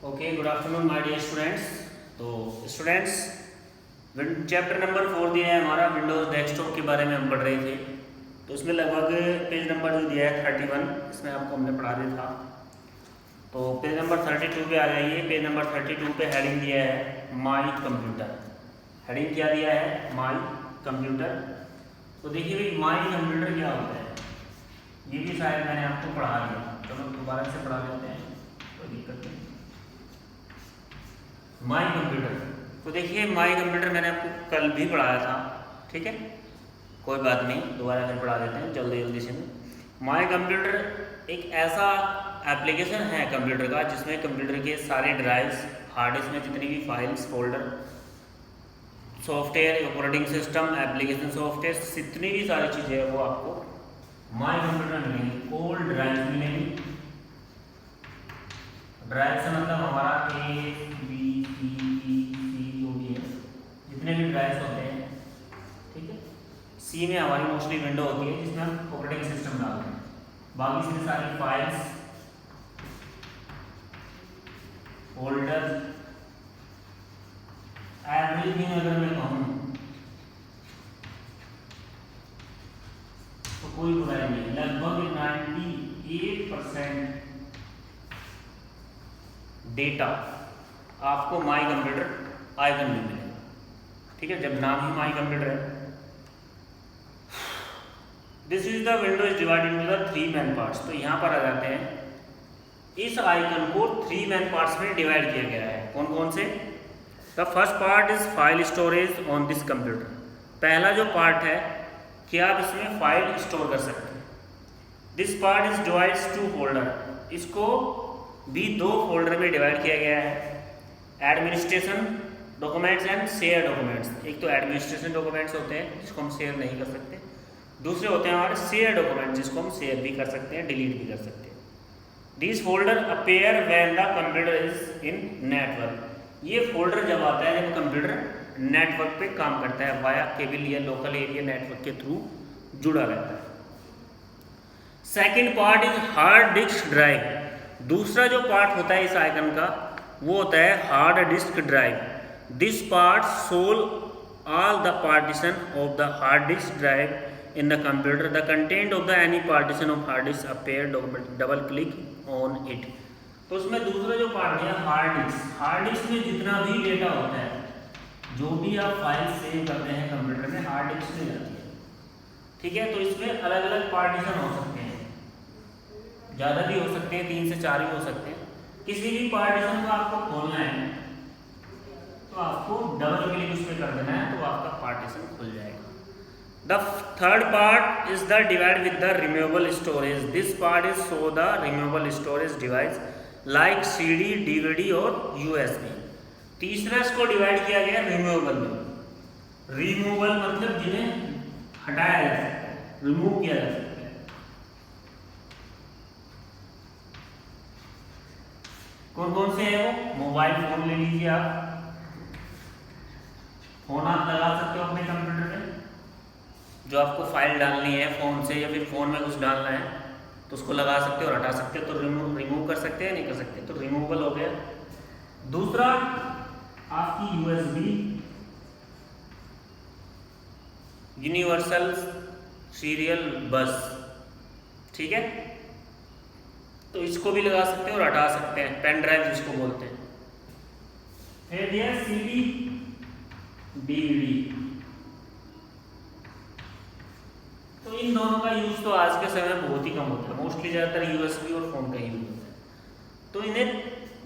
Okay, good afternoon my dear students. तो students, chapter number 4 दिया है हमारा विंडोज़ डेस्कटॉप के बारे में हम पढ़ रहे थे। तो इसमें लगभग पेज नंबर जो दिया है 31, इसमें आपको हमने पढ़ा दिया था। तो पेज नंबर 32 पे आ जाइए। पेज नंबर 32 पे हेडिंग दिया है माई कंप्यूटर। हेडिंग क्या दिया है? My computer. तो देखिए भाई, माई कंप्यूटर क्या होता है, ये भी शायद मैंने आपको पढ़ा दिया। चलो दोबारा से पढ़ा लेते हैं, कोई दिक्कत नहीं। माई कंप्यूटर, तो देखिए माई कंप्यूटर मैंने आपको कल भी पढ़ाया था, ठीक है, कोई बात नहीं, दोबारा फिर पढ़ा देते हैं जल्दी जल्दी से। माई कंप्यूटर एक ऐसा एप्लीकेशन है कंप्यूटर का जिसमें कंप्यूटर के सारे ड्राइव्स, हार्ड डिस्क में जितनी भी files, folder, software, operating system, application software, जितनी भी सारी चीज़ें हैं वो आपको माई कंप्यूटर में मिलेंगी। ओल्ड ड्राइव मिलेंगी। ड्राइव से मतलब हमारा A, B, C, E, C जो भी है, जितने भी ड्राइव्स होते हैं, ठीक है। सी में हमारी मोस्टली विंडो होती है जिसमें हम ऑपरेटिंग सिस्टम डालते हैं। बाकी से सारी फाइल्स, फोल्डर, एवरीथिंग अगर मैं कहूँ तो कोई बुराई नहीं। लगभग 98% डेटा आपको माई कंप्यूटर आइकन में मिलेगा, ठीक है, जब नाम ही माई कंप्यूटर है। This is the window is divided into the 3 main parts. तो यहाँ पर आ जाते हैं। इस आइकन को 3 मेन पार्ट्स में डिवाइड किया गया है। कौन कौन से? The first part is file storage on this computer. पहला जो पार्ट है कि आप इसमें फाइल स्टोर कर सकते हैं। This part is divides to folder. इसको भी 2 फोल्डर में डिवाइड किया गया है। Administration documents and share documents. एक तो एडमिनिस्ट्रेशन डॉक्यूमेंट्स होते हैं जिसको हम शेयर नहीं कर सकते, दूसरे होते हैं हमारे शेयर डॉक्यूमेंट जिसको हम शेयर भी कर सकते हैं, डिलीट भी कर सकते हैं। This folder appear when the computer is in network. ये फोल्डर जब आता है जब कंप्यूटर नेटवर्क पे काम करता है, वाया केबल या लोकल एरिया नेटवर्क के थ्रू जुड़ा रहता है। Second part is hard disk drive. दूसरा जो पार्ट होता है इस आइकन का वो होता है hard disk drive. This part sole all the partition of the hard disk drive in the computer. The content of the any partition of hard disk appear, double click on it. तो उसमें दूसरा जो part है hard disc. Hard disk में जितना भी data होता है, जो भी आप फाइल सेव करते हैं कंप्यूटर में, हार्ड डिस्क में जाती है, ठीक है। तो इसमें अलग अलग पार्टीशन हो सकते हैं, ज़्यादा भी हो सकते हैं, 3 से 4 भी हो सकते हैं। किसी भी पार्टीशन को आपको खोलना है तो आपको डबल क्लिक उस पर कर देना है, तो आपका पार्टीशन खुल जाएगा। The third part is the divide with the removable storage. This part is show the removable storage device like CD, DVD और USB. तीसरा इसको डिवाइड किया गया रिमूवेबल में। रिमूवेबल मतलब जिन्हें हटाया जा सकता है, रिमूव किया जा सकता है। कौन कौन से है वो? मोबाइल फोन ले लीजिए आप, फोन आप लगा सकते हो अपने कंप्यूटर में, जो आपको फाइल डालनी है फ़ोन से या फिर फ़ोन में कुछ डालना है तो उसको लगा सकते हो और हटा सकते हो। तो रिमूव कर सकते हैं, नहीं कर सकते, तो रिमूवेबल हो गया। दूसरा आपकी USB यूनिवर्सल सीरियल बस, ठीक है, तो इसको भी लगा सकते हैं और हटा सकते हैं, पेन ड्राइव जिसको बोलते हैं। फिर दिया CD, DVD। तो इन दोनों का यूज़ तो आज के समय में बहुत ही कम होता है, मोस्टली ज़्यादातर USB और फ़ोन का यूज़ होता है। तो इन्हें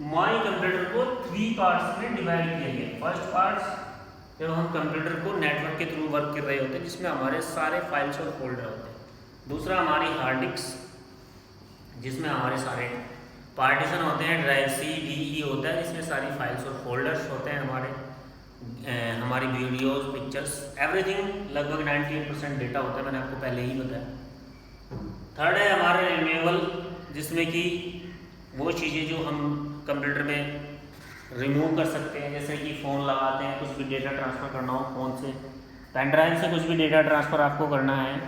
माई कंप्यूटर को 3 पार्ट्स में डिवाइड किया गया। फर्स्ट पार्ट्स जब हम कंप्यूटर को नेटवर्क के थ्रू वर्क कर रहे होते हैं जिसमें हमारे सारे फाइल्स और फोल्डर होते हैं। दूसरा हमारी हार्ड डिस्क जिसमें हमारे सारे पार्टीशन होते हैं, ड्राइव C, D, E होता है जिसमें सारी फाइल्स और फोल्डर्स होते हैं, हमारी वीडियोस, पिक्चर्स, एवरीथिंग। लगभग 98% डेटा होता है, मैंने आपको पहले ही बताया। थर्ड है हमारे रिमूवेबल, जिसमें कि वो चीज़ें जो हम कंप्यूटर में रिमूव कर सकते हैं, जैसे कि फ़ोन लगाते हैं, कुछ भी डेटा ट्रांसफ़र करना हो फ़ोन से, पेन ड्राइव से कुछ भी डेटा ट्रांसफ़र आपको करना है,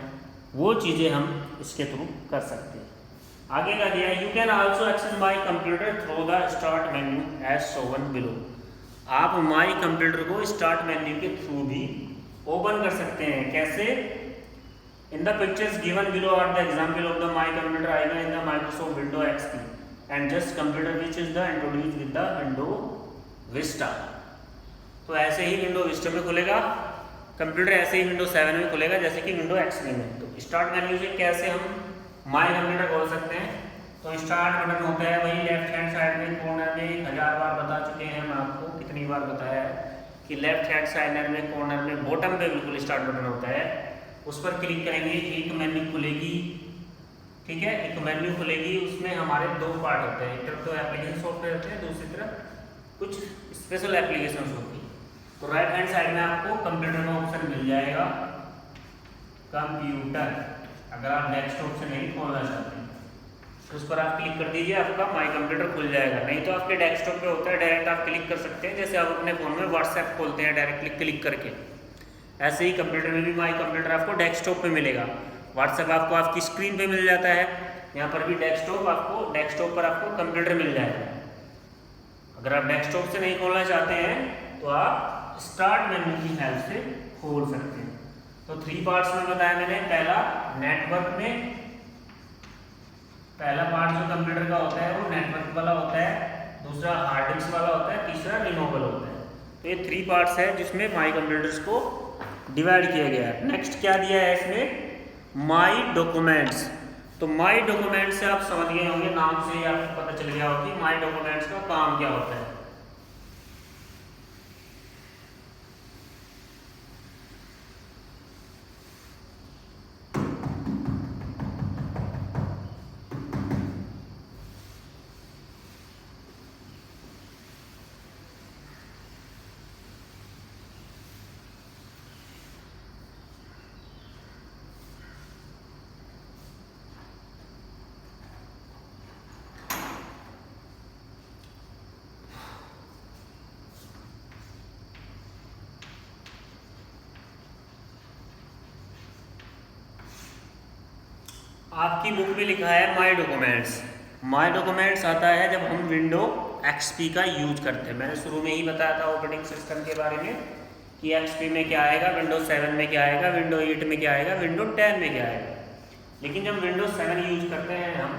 वो चीज़ें हम इसके थ्रू कर सकते हैं। आगे का दिया you can also access my computer through the start menu as shown below. आप माई कंप्यूटर को स्टार्ट मेन्यू के थ्रू भी ओपन कर सकते हैं। कैसे? In the pictures given below are the example of the my computer icon in the Microsoft window XP and just computer which is the introduce with the window Vista. तो ऐसे ही window Vista में खुलेगा computer, ऐसे ही window 7 में खुलेगा जैसे कि window XP में। तो स्टार्ट मेन्यू से कैसे हम माई कंप्यूटर खोल सकते हैं? तो स्टार्ट बटन होता है वही लेफ्ट हैंड साइड में कॉर्नर में, 1000 बार बता चुके हैं हम आपको, कितनी बार बताया है कि लेफ्ट हैंड साइड में कॉर्नर में बॉटम पे बिल्कुल स्टार्ट बटन होता है, उस पर क्लिक करेंगे, एक मेन्यू खुलेगी। ठीक है, एक मेन्यू खुलेगी, उसमें हमारे दो पार्ट होते हैं, एक तरफ तो एप्लीकेशन सॉफ्टवेयर होते हैं, दूसरी तरफ कुछ स्पेशल एप्लीकेशन होती है। तो राइट हैंड साइड में आपको कंप्यूटर में ऑप्शन मिल जाएगा कंप्यूटर। अगर आप डेस्कटॉप से नहीं खोलना चाहते तो उस पर आप क्लिक कर दीजिए, आपका माई कंप्यूटर खुल जाएगा। नहीं तो आपके डेस्कटॉप पे होता है, डायरेक्ट आप क्लिक कर सकते हैं, जैसे आप अपने फ़ोन में व्हाट्सएप खोलते हैं डायरेक्टली क्लिक करके, ऐसे ही कंप्यूटर में भी माई कंप्यूटर आपको डेस्कटॉप पे मिलेगा। व्हाट्सएप आपको आपकी स्क्रीन पे मिल जाता है, यहाँ पर भी डेस्कटॉप पर आपको कंप्यूटर मिल जाएगा। अगर आप डेस्कटॉप से नहीं खोलना चाहते हैं तो आप स्टार्ट मेन्यू की हेल्प से खोल सकते हैं। तो 3 पार्ट्स में बताया मैंने। पहला नेटवर्क में, पहला पार्ट जो कंप्यूटर का होता है वो नेटवर्क वाला होता है, दूसरा हार्ड डिस्क वाला होता है, तीसरा रिमूवेबल होता है। तो ये 3 पार्ट्स है जिसमें माई कंप्यूटर्स को डिवाइड किया गया है। नेक्स्ट क्या दिया है इसमें? माई डॉक्यूमेंट्स। तो माई डॉक्यूमेंट्स से आप समझ गए होंगे, नाम से ही आपको पता चल गया होगा कि माई डॉक्यूमेंट्स का काम क्या होता है। आपकी बुक में लिखा है माई डॉक्यूमेंट्स। माई डॉक्यूमेंट्स आता है जब हम विंडो एक्सपी का यूज करते हैं। मैंने शुरू में ही बताया था ऑपरेटिंग सिस्टम के बारे में कि एक्सपी में क्या आएगा, विंडो 7 में क्या आएगा, विंडो 8 में क्या आएगा, विंडो 10 में क्या आएगा। लेकिन जब विंडो 7 यूज करते हैं हम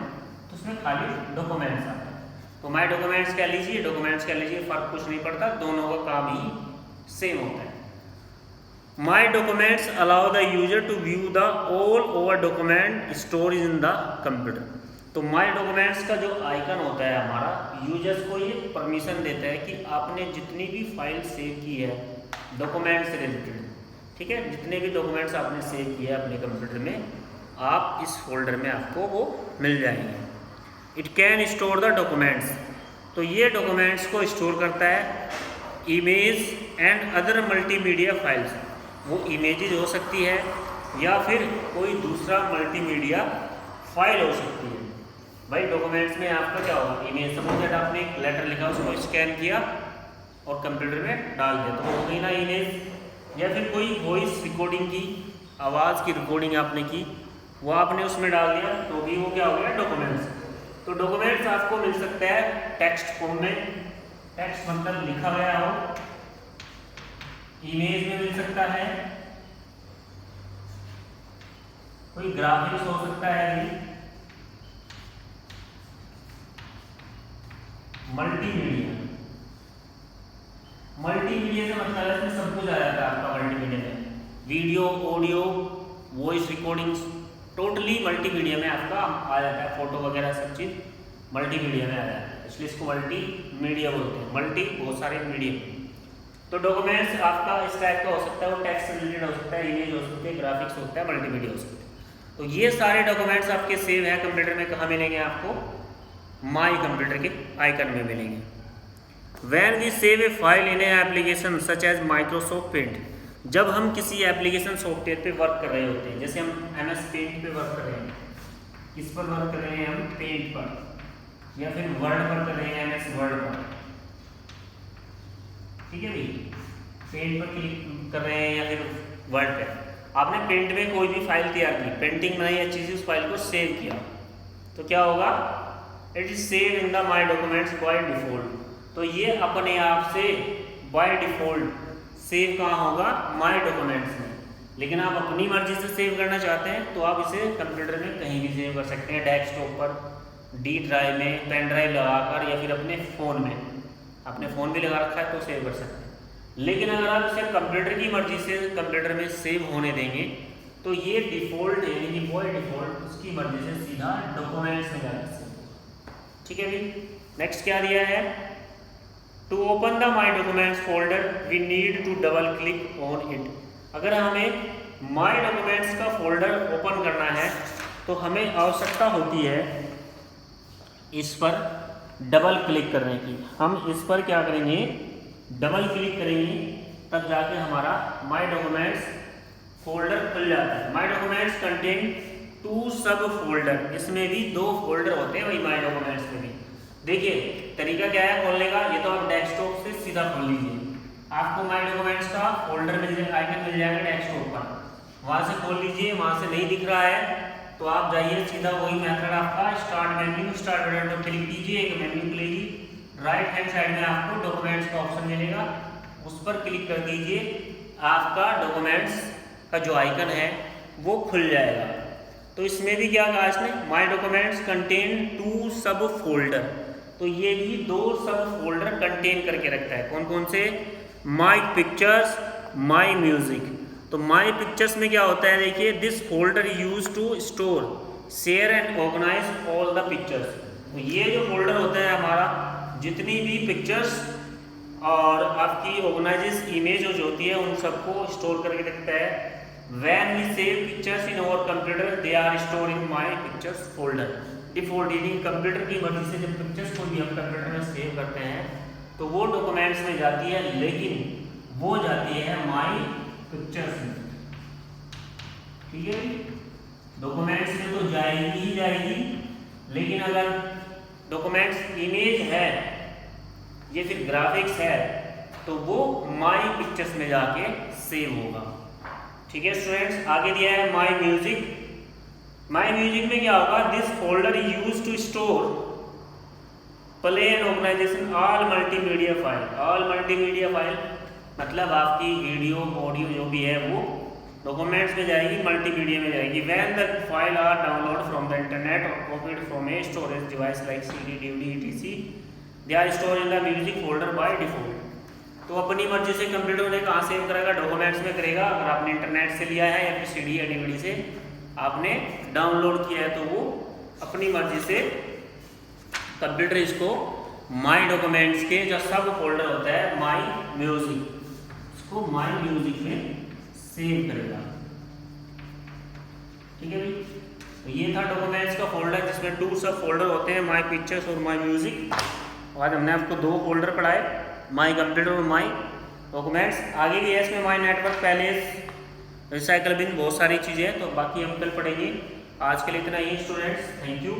तो उसमें खाली डॉक्यूमेंट्स आता है। तो माई डॉक्यूमेंट्स कह लीजिए, डॉक्यूमेंट्स कह लीजिए, फ़र्क कुछ नहीं पड़ता, दोनों का काम ही सेम होता है। My documents allow the user to view the all over document storage in the computer. तो माई डॉक्यूमेंट्स का जो आइकन होता है हमारा, यूजर्स को ये परमिशन देता है कि आपने जितनी भी फाइल सेव की है डॉक्यूमेंट से रिलेटेड, ठीक है, जितने भी डॉक्यूमेंट्स आपने सेव किए हैं अपने कंप्यूटर में, आप इस फोल्डर में आपको वो मिल जाएंगे। It can store the documents. तो ये डॉक्यूमेंट्स को स्टोर करता है image and other multimedia files. वो इमेजेज हो सकती है या फिर कोई दूसरा मल्टीमीडिया फाइल हो सकती है। भाई डॉक्यूमेंट्स में आपका क्या होगा, इमेज, सपोज दैट आपने एक लेटर लिखा, उसको स्कैन किया और कंप्यूटर में डाल दिया, तो हो गई ना इमेज। या फिर कोई वॉइस रिकॉर्डिंग की, आवाज़ की रिकॉर्डिंग आपने की, वो आपने उसमें डाल दिया, तो भी वो क्या हो गया, डॉक्यूमेंट्स। तो डॉक्यूमेंट्स आपको मिल सकता है टेक्स्ट फॉर्म में, टेक्स्ट मतलब लिखा गया हो, इमेज में मिल सकता है, कोई ग्राफिक्स हो सकता है, मल्टीमीडिया। मल्टीमीडिया से मतलब है इसमें सब कुछ आ जाता है आपका मल्टीमीडिया में, video, audio, voice recordings, totally multimedia में आपका आ जाता है, फोटो वगैरह सब चीज़ मल्टीमीडिया में आ जाता है, इसलिए इसको मल्टीमीडिया बोलते हैं। मल्टी बहुत सारे मीडिया। तो डॉक्यूमेंट्स आपका इस टाइप का हो सकता है, वो टेक्स्ट से रिलेटेड हो सकता है, इमेज हो सकती है, ग्राफिक्स होता है, मल्टीमीडिया हो सकता है। तो ये सारे डॉक्यूमेंट्स आपके सेव हैं कंप्यूटर में। कहाँ मिलेंगे आपको? माई कंप्यूटर के आइकन में मिलेंगे। When we save a file in a application such as Microsoft paint, जब हम किसी एप्लीकेशन सॉफ्टवेयर पे वर्क कर रहे होते हैं, जैसे हम MS पेंट पे वर्क कर रहे हैं, किस पर वर्क कर रहे हैं हम? पेंट पर, या फिर वर्ड पर कर रहे हैं, MS वर्ड पर, ठीक है भाई, पेंट पर क्लिक कर रहे हैं या फिर वर्ड पे। आपने पेंट में कोई भी फाइल तैयार की, पेंटिंग बनाई, अच्छी सी उस फाइल को सेव किया, तो क्या होगा, it is save in the my documents bye default. तो ये अपने आप से बाय डिफॉल्ट सेव कहाँ होगा, माई डॉक्यूमेंट्स में। लेकिन आप अपनी मर्जी से सेव करना चाहते हैं तो आप इसे कंप्यूटर में कहीं भी सेव कर सकते हैं, डेस्कटॉप पर, डी ड्राइव में, पेन ड्राइव लगाकर, या फिर अपने फ़ोन में, अपने फ़ोन भी लगा रखा है तो सेव कर सकते हैं। लेकिन अगर आप इसे कंप्यूटर की मर्जी से कंप्यूटर में सेव होने देंगे तो ये डिफ़ॉल्ट यानी कि बाय डिफ़ॉल्ट उसकी मर्जी से सीधा डॉक्यूमेंट्स में जाएगा। ठीक है भाई, नेक्स्ट क्या दिया है, to open the my documents folder we need to double click on it. अगर हमें माई डॉक्यूमेंट्स का फोल्डर ओपन करना है तो हमें आवश्यकता होती है इस पर डबल क्लिक करने की। हम इस पर क्या करेंगे, डबल क्लिक करेंगे, तब जाके हमारा माई डॉक्यूमेंट्स फोल्डर खुल जाता है। माई डॉक्यूमेंट्स कंटेन 2 सब फोल्डर, इसमें भी 2 फोल्डर होते हैं भाई माई डॉक्यूमेंट्स में भी। देखिए तरीका क्या है खोलने का, ये तो आप डेस्कटॉप से सीधा खोल लीजिए, आपको माई डॉक्यूमेंट्स का फोल्डर आइकन मिल जाएगा डेस्कटॉप पर, वहाँ से खोल लीजिए। वहाँ से नहीं दिख रहा है तो आप जाइए सीधा वही मेथड आपका स्टार्ट मेन्यू, स्टार्ट बटन पर क्लिक कीजिए, एक मेन्यू खुलेगी, राइट हैंड साइड में आपको डॉक्यूमेंट्स का ऑप्शन मिलेगा, उस पर क्लिक कर दीजिए, आपका डॉक्यूमेंट्स का जो आइकन है वो खुल जाएगा। तो इसमें भी क्या कहा इसने, माई डॉक्यूमेंट्स कंटेन 2 सब फोल्डर, तो ये भी 2 सब फोल्डर कंटेन करके रखता है। कौन कौन से, माई पिक्चर्स, माई म्यूजिक। तो माई पिक्चर्स में क्या होता है, देखिए, this folder use to store, share and organise all the pictures. तो ये जो फोल्डर होता है हमारा, जितनी भी पिक्चर्स और आपकी ऑर्गेनाइज इमेज जो होती है उन सबको स्टोर करके रखता है। When we save pictures in our computer, they are stored in my pictures folder. Default यानी कंप्यूटर की मर्जी से जब पिक्चर्स को भी हम कंप्यूटर में सेव करते हैं तो वो डॉक्यूमेंट्स में जाती है, लेकिन वो जाती है माई पिक्चर्स में। ठीक है, डॉक्यूमेंट्स में तो जाएगी ही जाएगी, लेकिन अगर डॉक्यूमेंट्स इमेज है या फिर ग्राफिक्स है तो वो माई पिक्चर्स में जाके सेव होगा। ठीक है स्टूडेंट्स, आगे दिया है माई म्यूजिक। माई म्यूजिक में क्या होगा, this folder use to store, play and organisation all multimedia file. All multimedia file मतलब आपकी वीडियो ऑडियो जो भी है वो डॉक्यूमेंट्स में जाएगी, मल्टीमीडिया में जाएगी। When the file are download from the internet और copied from a storage device like CD, DVD, etc, they are store in the music folder by default. तो अपनी मर्जी से कंप्यूटर उन्हें कहाँ सेव करेगा, डॉक्यूमेंट्स में करेगा। अगर आपने इंटरनेट से लिया है या फिर CD या DVD से आपने डाउनलोड किया है तो वो अपनी मर्जी से कंप्यूटर इसको माई डॉक्यूमेंट्स के जो सब फोल्डर होता है माई म्यूजिक, इसको माई म्यूजिक में सेव करेगा। ठीक है भाई, तो ये था डॉक्यूमेंट्स का फोल्डर जिसमें 2 सब फोल्डर होते हैं, माई पिक्चर्स और माई म्यूजिक। आज हमने आपको 2 फोल्डर पढ़ाए, माई कंप्यूटर और माई डॉक्यूमेंट्स। आगे भी है इसमें my network, places, recycle bin, बहुत सारी चीज़ें हैं, तो बाकी हम कल पढ़ेंगे। आज के लिए इतना ही स्टूडेंट्स, थैंक यू।